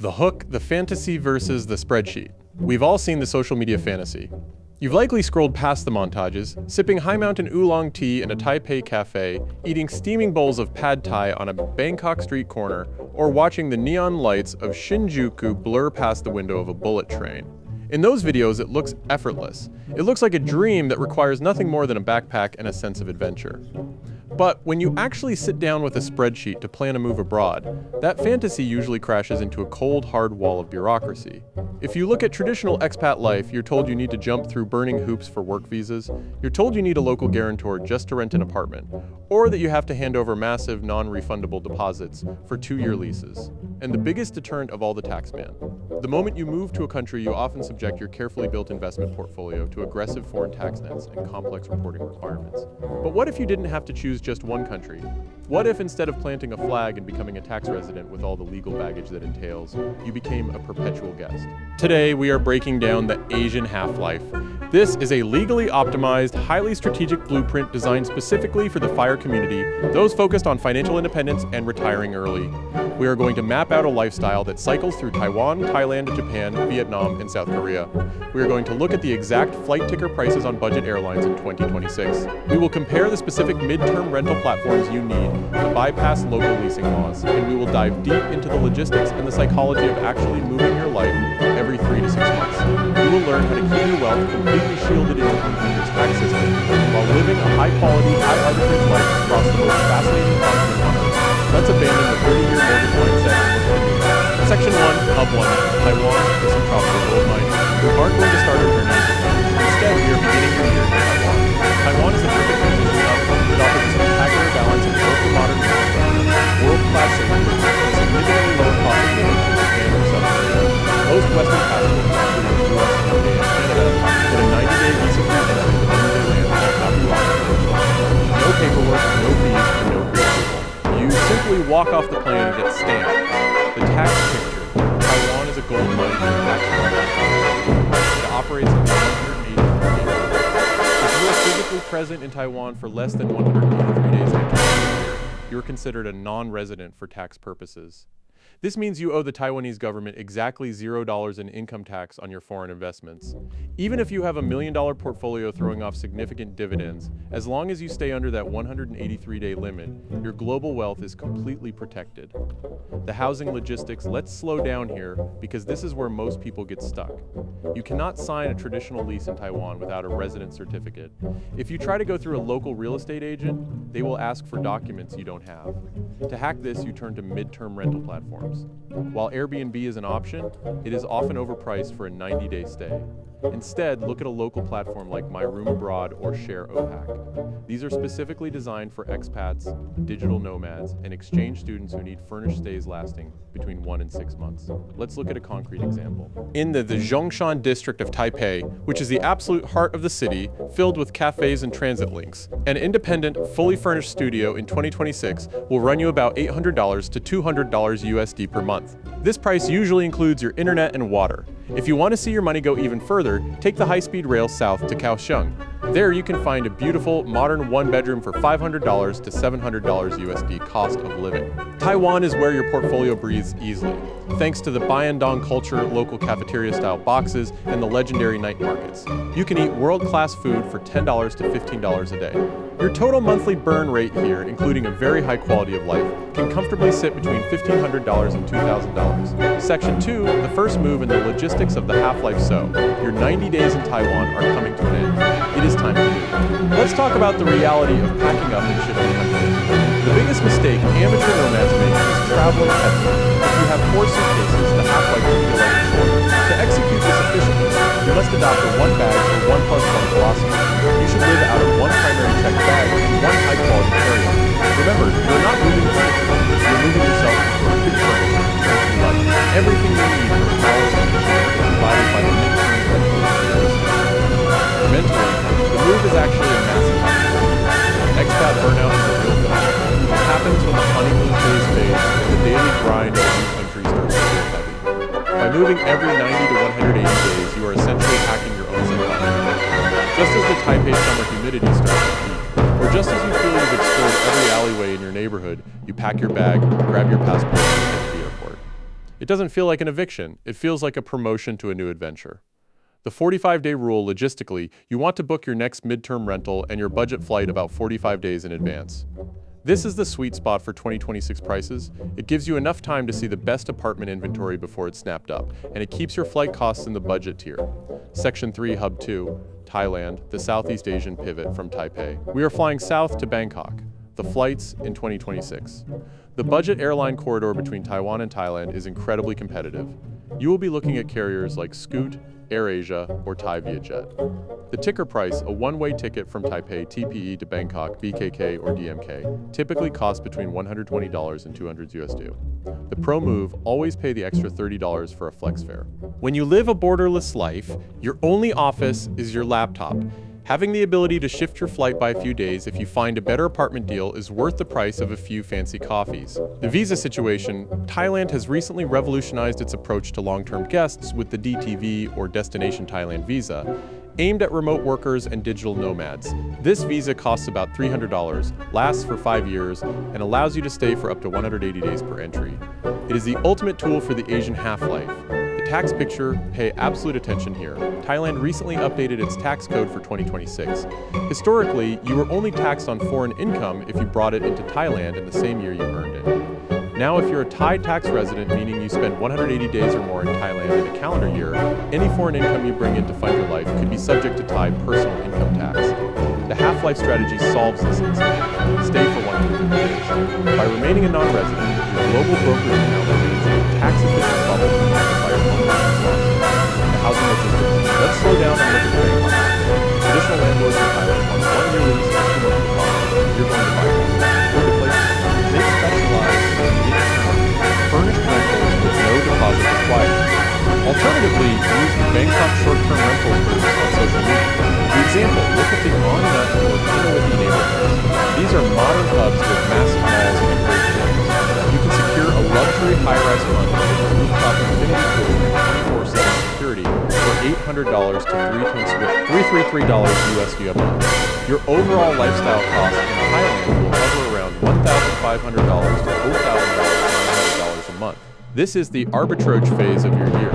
The hook, the fantasy versus the spreadsheet. We've all seen the social media fantasy. You've likely scrolled past the montages, sipping high mountain oolong tea in a Taipei cafe, eating steaming bowls of pad thai on a Bangkok street corner, or watching the neon lights of Shinjuku blur past the window of a bullet train. In those videos, it looks effortless. It looks like a dream that requires nothing more than a backpack and a sense of adventure. But when you actually sit down with a spreadsheet to plan a move abroad, that fantasy usually crashes into a cold, hard wall of bureaucracy. If you look at traditional expat life, you're told you need to jump through burning hoops for work visas, you're told you need a local guarantor just to rent an apartment, or that you have to hand over massive, non-refundable deposits for 2-year leases. And the biggest deterrent of all, the tax man. The moment you move to a country, you often subject your carefully built investment portfolio to aggressive foreign tax nets and complex reporting requirements. But what if you didn't have to choose just one country? What if instead of planting a flag and becoming a tax resident with all the legal baggage that entails, you became a perpetual guest? Today, we are breaking down the Asian half-life. This is a legally optimized, highly strategic blueprint designed specifically for the FIRE community, those focused on financial independence and retiring early. We are going to map out a lifestyle that cycles through Taiwan, Thailand, Japan, Vietnam, and South Korea. We are going to look at the exact flight ticker prices on budget airlines in 2026. We will compare the specific mid-term rental platforms you need to bypass local leasing laws, and we will dive deep into the logistics and the psychology of actually moving your life every 3 to 6 months. You will learn how to keep your wealth completely shielded in your country's tax system while living a high-quality, high-arbitrage life across the most fascinating continent on Earth. Let's abandon the 30-year mortgage mindset and look at the new. Section 1, Hub 1, Taiwan is some tropical gold mine. We aren't going to start our journey in Japan. Instead, we are beginning your year in Taiwan. Taiwan is a perfect transition hub that offers a spectacular balance of ultra-modern infrastructure, world-class safety, and significantly lower cost of living than Japan or South Korea. Most Western passports, including the US, UK, and Canada, get a 90-day visa-free entry to anywhere they land without bureaucracy. No paperwork, no fees, and no pre-approval. You simply walk off the plane and get stamped. The tax picture. Taiwan is a gold mine for tax laws. It operates in 183 days. If you are physically present in Taiwan for less than 183 days in a calendar year, you are considered a non-resident for tax purposes. This means you owe the Taiwanese government exactly $0 in income tax on your foreign investments. Even if you have $1 million portfolio throwing off significant dividends, as long as you stay under that 183-day limit, your global wealth is completely protected. The housing logistics, let's slow down here because this is where most people get stuck. You cannot sign a traditional lease in Taiwan without a resident certificate. If you try to go through a local real estate agent, they will ask for documents you don't have. To hack this, you turn to mid-term rental platforms. While Airbnb is an option, it is often overpriced for a 90-day stay. Instead, look at a local platform like My Room Abroad or Share OHAC. These are specifically designed for expats, digital nomads, and exchange students who need furnished stays lasting between 1 and 6 months. Let's look at a concrete example. In the Zhongshan district of Taipei, which is the absolute heart of the city, filled with cafes and transit links, an independent, fully furnished studio in 2026 will run you about $800 to $200 USD per month. This price usually includes your internet and water. If you want to see your money go even further, take the high-speed rail south to Kaohsiung. There you can find a beautiful, modern one-bedroom for $500 to $700 USD cost of living. Taiwan is where your portfolio breathes easily, thanks to the Baiyandong culture, local cafeteria-style boxes, and the legendary night markets. You can eat world-class food for $10 to $15 a day. Your total monthly burn rate here, including a very high quality of life, can comfortably sit between $1,500 and $2,000. Section 2, the first move in the logistics of the half-life. So, your 90 days in Taiwan are coming to an end. It is time to move. Let's talk about the reality of packing up and shifting countries. The biggest mistake amateur nomads make is traveling heavy. If you have 4 suitcases, the half-life will feel like a chore. To execute this efficiently, you must adopt a one-bag or 1+1 philosophy. You should live out of one primary checked bag and one high-quality carry-on. Remember, you're not moving furniture, you're moving yourself to perfect furniture. Like everything you need for flawless condition is provided by the mid-term rental service. Mentally, the move is actually a massive opportunity. Expat burnout is a real phenomenon. It happens when the honeymoon phase fades and the daily grind of a new country starts to feel heavy. By moving every 90 to 180 days, you are essentially hacking your own psychology. Just as the Taipei summer humidity starts to peak, or just as you feel you've explored every alleyway in your neighborhood, you pack your bag, grab your passport, and head to the airport. It doesn't feel like an eviction, it feels like a promotion to a new adventure. The 45-day rule, logistically, you want to book your next midterm rental and your budget flight about 45 days in advance. This is the sweet spot for 2026 prices. It gives you enough time to see the best apartment inventory before it's snapped up, and it keeps your flight costs in the budget tier. Section 3, Hub 2, Thailand, the Southeast Asian pivot from Taipei. We are flying south to Bangkok. The flights in 2026. The budget airline corridor between Taiwan and Thailand is incredibly competitive. You will be looking at carriers like Scoot, AirAsia, or Thai Vietjet. The ticker price, a one-way ticket from Taipei TPE to Bangkok, BKK or DMK, typically costs between $120 and $200 USD. The pro move, always pay the extra $30 for a flex fare. When you live a borderless life, your only office is your laptop. Having the ability to shift your flight by a few days if you find a better apartment deal is worth the price of a few fancy coffees. The visa situation, Thailand has recently revolutionized its approach to long-term guests with the DTV or Destination Thailand visa, aimed at remote workers and digital nomads. This visa costs about $300, lasts for 5 years, and allows you to stay for up to 180 days per entry. It is the ultimate tool for the Asian half-life. Tax picture, pay absolute attention here. Thailand recently updated its tax code for 2026. Historically, you were only taxed on foreign income if you brought it into Thailand in the same year you earned it. Now, if you're a Thai tax resident, meaning you spend 180 days or more in Thailand in a calendar year, any foreign income you bring in to fund your life could be subject to Thai personal income tax. The half-life strategy solves this incident. Stay for 150 days. By remaining a non-resident, your global brokerage account remains in a tax-efficient bubble protected by your home loan. The housing logistics. Let's slow down and look at Bangkok. Traditional landlords in Thailand want 1 year lease and 2 months deposit. You're going to buy this. Or the place. They specialize in furnished rentals with no deposit required. Alternatively, use the Bangkok short-term rentals groups on social media. For example, look at the On-Nut or Hanoi neighborhoods. These are modern hubs with massive malls and great gyms. You can secure a luxury high-rise condo with a rooftop infinity pool and 24/7 security for $800 to $333 USD a month. Your overall lifestyle cost in Thailand will hover around $1,500 to $4,900 a month. This is the arbitrage phase of your year.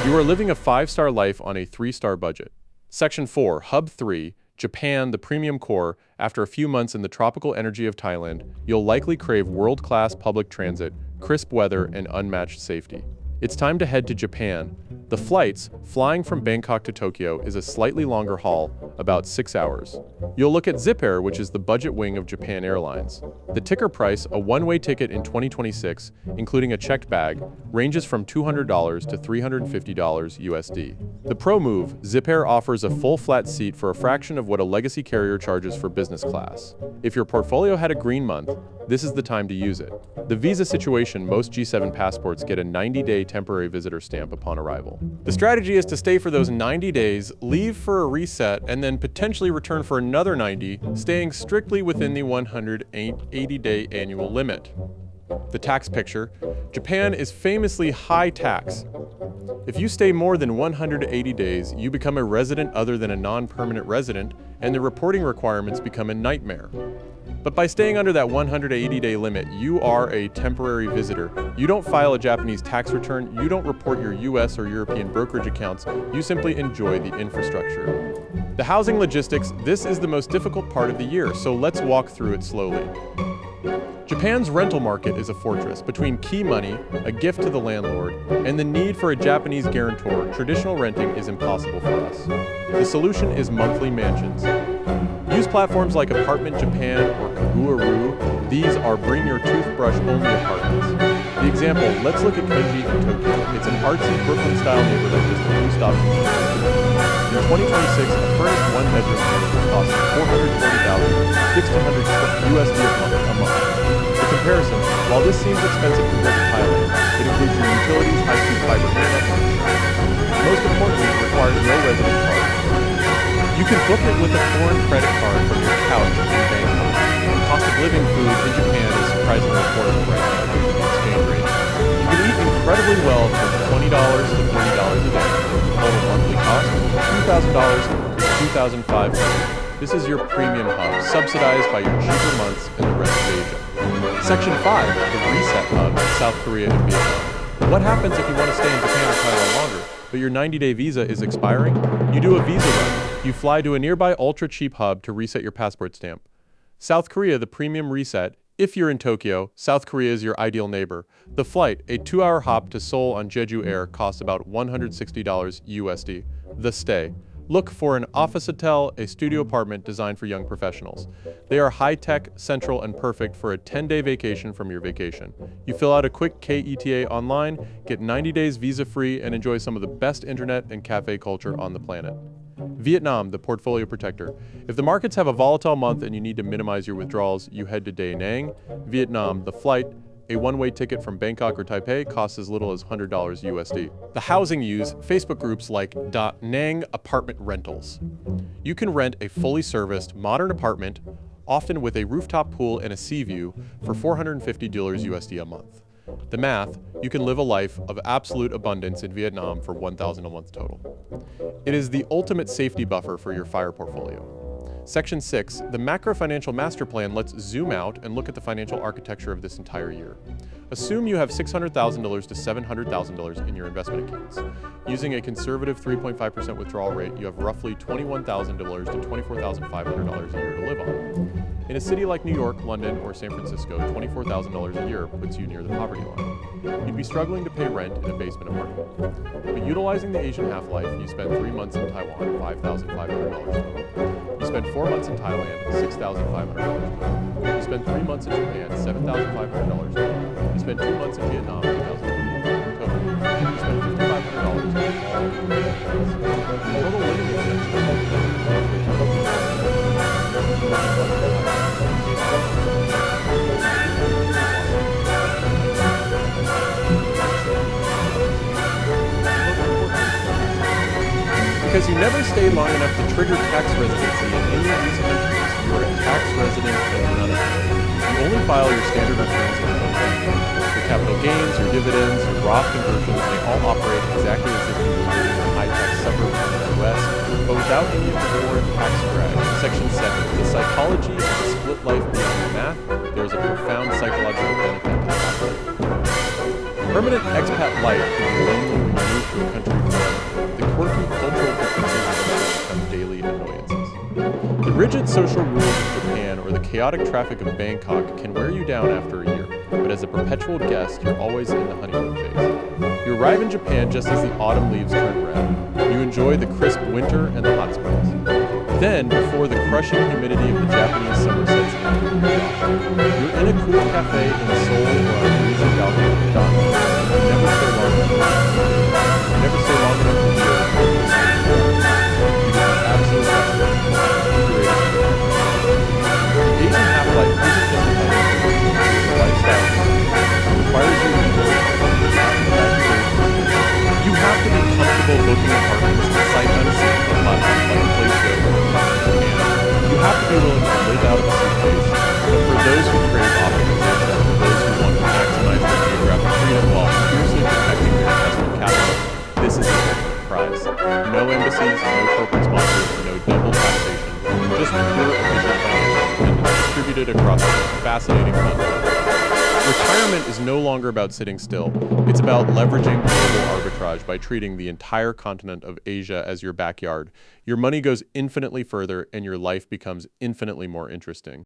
You are living a 5-star life on a 3-star budget. Section 4, Hub 3, Japan, the premium core. After a few months in the tropical energy of Thailand, you'll likely crave world-class public transit, crisp weather, and unmatched safety. It's time to head to Japan. The flights, flying from Bangkok to Tokyo, is a slightly longer haul, about 6 hours. You'll look at Zip Air, which is the budget wing of Japan Airlines. The ticker price, a one-way ticket in 2026, including a checked bag, ranges from $200 to $350 USD. The pro move, Zip Air offers a full flat seat for a fraction of what a legacy carrier charges for business class. If your portfolio had a green month, this is the time to use it. The visa situation, most G7 passports get a 90-day temporary visitor stamp upon arrival. The strategy is to stay for those 90 days, leave for a reset, and then potentially return for another 90, staying strictly within the 180-day annual limit. The tax picture. Japan is famously high tax. If you stay more than 180 days, you become a resident other than a non-permanent resident, and the reporting requirements become a nightmare. But by staying under that 180-day limit, you are a temporary visitor. You don't file a Japanese tax return, you don't report your US or European brokerage accounts, you simply enjoy the infrastructure. The housing logistics, this is the most difficult part of the year, so let's walk through it slowly. Japan's rental market is a fortress. Between key money, a gift to the landlord, and the need for a Japanese guarantor, traditional renting is impossible for us. The solution is monthly mansions. Use platforms like Apartment Japan or Kaguraru. These are bring-your-toothbrush-only apartments. The example, let's look at Kenji in Tokyo. It's an artsy Brooklyn-style neighborhood just a few stops from Kathmandu. In 2026, a furnished one-bedroom mansion costs $440,000, $1,600 a month. For comparison, while this seems expensive compared to Thailand, it includes your utilities, high-speed fiber internet, and insurance. Most importantly, it requires no resident card. You can book it with a foreign credit card from your couch in Bangkok. The cost of living food in Japan is surprisingly affordable right now due to the exchange rate. You can eat incredibly well for $20 to $40 a day. Total monthly cost, $2,000 to $2,500. This is your premium hub, subsidized by your cheaper months in the rest of Asia. Section 5, the Reset Hub in South Korea and Vietnam. What happens if you want to stay in Japan or Thailand longer, but your 90-day visa is expiring? You do a visa run. You fly to a nearby ultra-cheap hub to reset your passport stamp. South Korea, the premium reset. If you're in Tokyo, South Korea is your ideal neighbor. The flight, a 2-hour hop to Seoul on Jeju Air, costs about $160 USD. The stay. Look for an office hotel, a studio apartment designed for young professionals. They are high-tech, central, and perfect for a 10-day vacation from your vacation. You fill out a quick KETA online, get 90 days visa-free, and enjoy some of the best internet and cafe culture on the planet. Vietnam, the portfolio protector. If the markets have a volatile month and you need to minimize your withdrawals, you head to Da Nang. Vietnam, the flight. A one-way ticket from Bangkok or Taipei costs as little as $100 USD. The housing use, Facebook groups like Da Nang Apartment Rentals. You can rent a fully serviced, modern apartment, often with a rooftop pool and a sea view, for $450 USD a month. The math, you can live a life of absolute abundance in Vietnam for $1,000 a month total. It is the ultimate safety buffer for your FIRE portfolio. Section 6, the Macro Financial Master Plan lets zoom out and look at the financial architecture of this entire year. Assume you have $600,000 to $700,000 in your investment accounts. Using a conservative 3.5% withdrawal rate, you have roughly $21,000 to $24,500 a year to live on. In a city like New York, London, or San Francisco, $24,000 a year puts you near the poverty line. You'd be struggling to pay rent in a basement apartment. But utilizing the Asian half-life, you spend 3 months in Taiwan, $5,500 total. You spend 4 months in Thailand, $6,500 total. You spend 3 months in Japan, $7,500 total. You spend 2 months in Vietnam, $2,000 total. You spend $5,500 total. Total living Because you never stayed long enough to trigger tax residency in any of these countries, you are a tax resident in none of them. You only file your standard returns in your own country. Your capital gains, your dividends, your Roth conversions, they all operate exactly as if you were living in a high-tax suburb of the U.S., but without any of the foreign tax drag. Section 7, the psychology of the split life beyond the math. There is a profound psychological benefit to that. Permanent expat life can be lonely when you move to a country forever. The quirky cultural differences become daily annoyances. The rigid social rules of Japan or the chaotic traffic of Bangkok can wear you down after a year, but as a perpetual guest, you're always in the honeymoon phase. You arrive in Japan just as the autumn leaves turn red. You enjoy the crisp winter and the hot springs. Then, before the crushing humidity of the Japanese summer sets in, you're in a cool cafe in Seoul or on a breezy balcony in Danang. You never stay long enough. You never stay long enough to be able to you have absolute curated. The Asian half-life isn't just a financial a lifestyle. It requires you to enjoy You have to be comfortable booking apartments sight unseen from platforms like Place You have to be willing to live out of a suitcase, but for those who crave optimization, for those who want to maximize their geographic freedom while fiercely protecting their investment capital, this is the ultimate prize. No embassies, no corporate sponsors, no double taxation, just pure efficient financial independence distributed across the most fascinating continent. Retirement is no longer about sitting still. It's about leveraging global arbitrage by treating the entire continent of Asia as your backyard. Your money goes infinitely further and your life becomes infinitely more interesting.